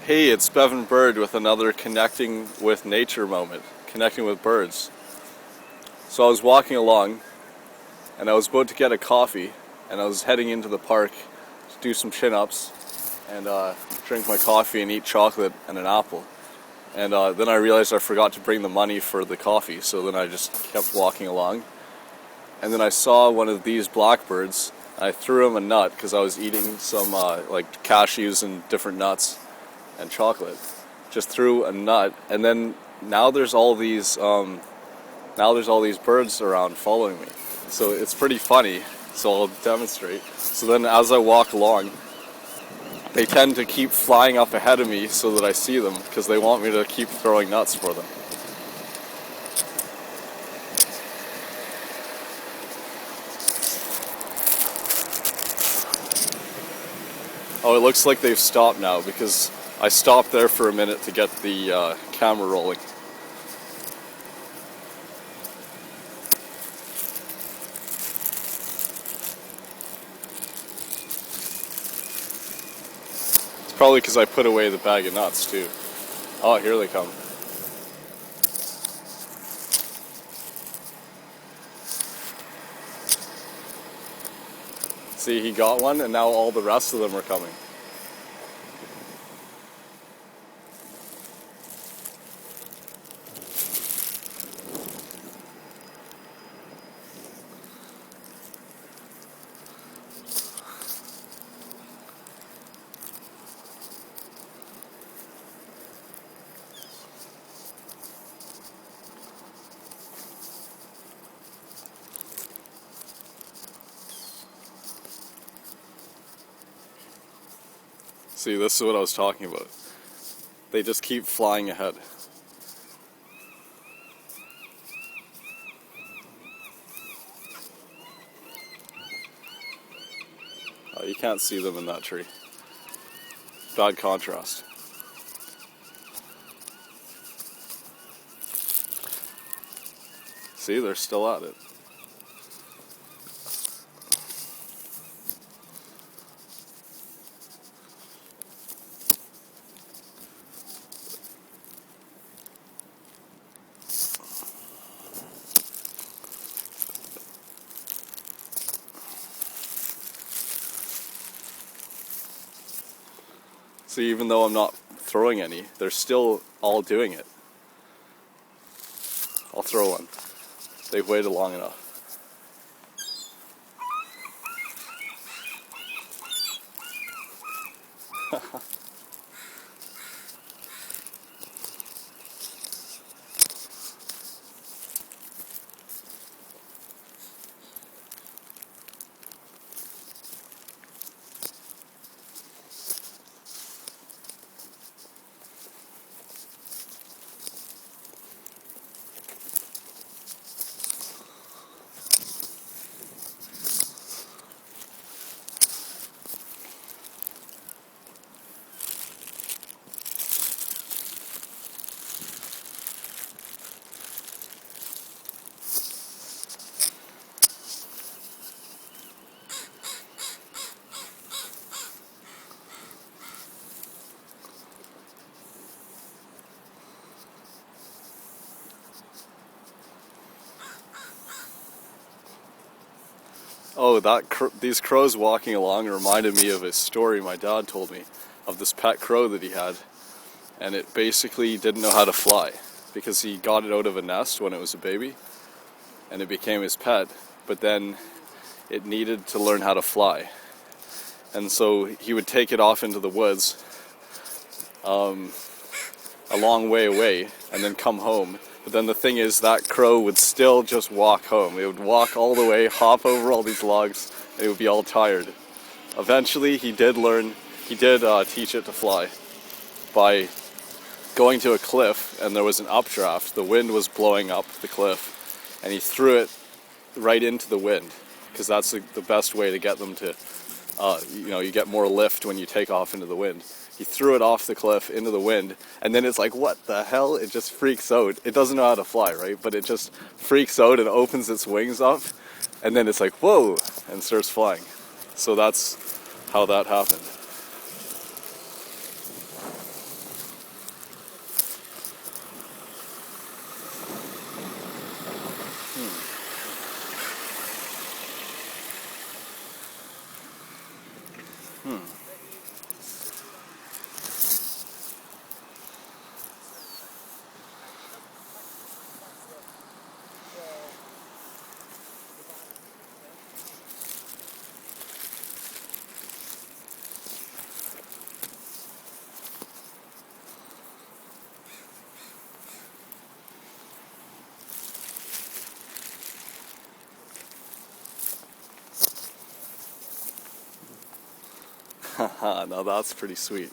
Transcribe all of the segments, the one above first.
Hey, it's Bevan Bird with another Connecting with Nature moment, connecting with birds. So I was walking along, and I was about to get a coffee, and I was heading into the park to do some chin-ups, and drink my coffee and eat chocolate and an apple. And then I realized I forgot to bring the money for the coffee, so then I just kept walking along. And then I saw one of these blackbirds. I threw him a nut because I was eating some like cashews and different nuts and chocolate. Just threw a nut, and then now there's all these birds around following me. So it's pretty funny. So I'll demonstrate. So then as I walk along, they tend to keep flying up ahead of me so that I see them because they want me to keep throwing nuts for them. Oh, it looks like they've stopped now because I stopped there for a minute to get the camera rolling. It's probably because I put away the bag of nuts too. Oh, here they come. See, he got one, and now all the rest of them are coming. See, this is what I was talking about. They just keep flying ahead. Oh, you can't see them in that tree. Bad contrast. See, they're still at it. See, even though I'm not throwing any, they're still all doing it. I'll throw one. They've waited long enough. Oh, these crows walking along reminded me of a story my dad told me of this pet crow that he had, and it basically didn't know how to fly because he got it out of a nest when it was a baby, and it became his pet, but then it needed to learn how to fly, and so he would take it off into the woods a long way away and then come home. But then the thing is, that crow would still just walk home. It would walk all the way, hop over all these logs, and it would be all tired. Eventually, he did teach it to fly by going to a cliff, and there was an updraft. The wind was blowing up the cliff, and he threw it right into the wind, because that's the best way to get them to, you get more lift when you take off into the wind. He threw it off the cliff into the wind, and then it's like, what the hell? It just freaks out. It doesn't know how to fly, right? But it just freaks out and opens its wings up, and then it's like, whoa, and starts flying. So that's how that happened. Now that's pretty sweet.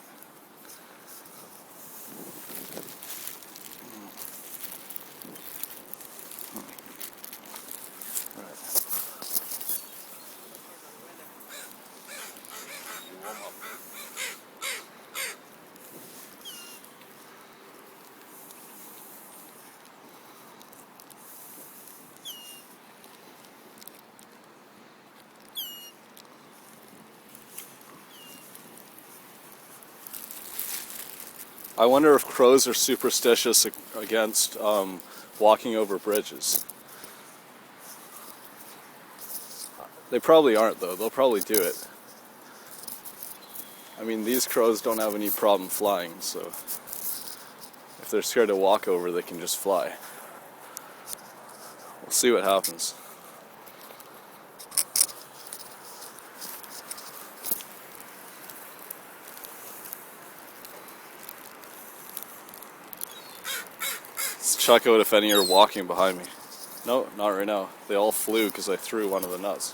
I wonder if crows are superstitious against walking over bridges. They probably aren't, though. They'll probably do it. I mean, these crows don't have any problem flying, so if they're scared to walk over, they can just fly. We'll see what happens. Let's check out if any are walking behind me. No, not right now. They all flew because I threw one of the nuts.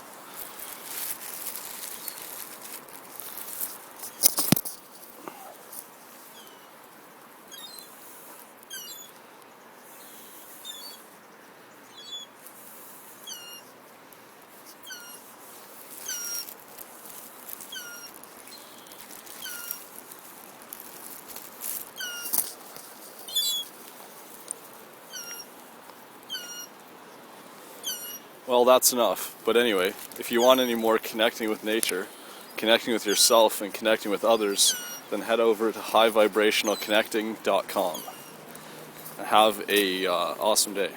Well, that's enough. But anyway, if you want any more connecting with nature, connecting with yourself, and connecting with others, then head over to highvibrationalconnecting.com. Have a awesome day.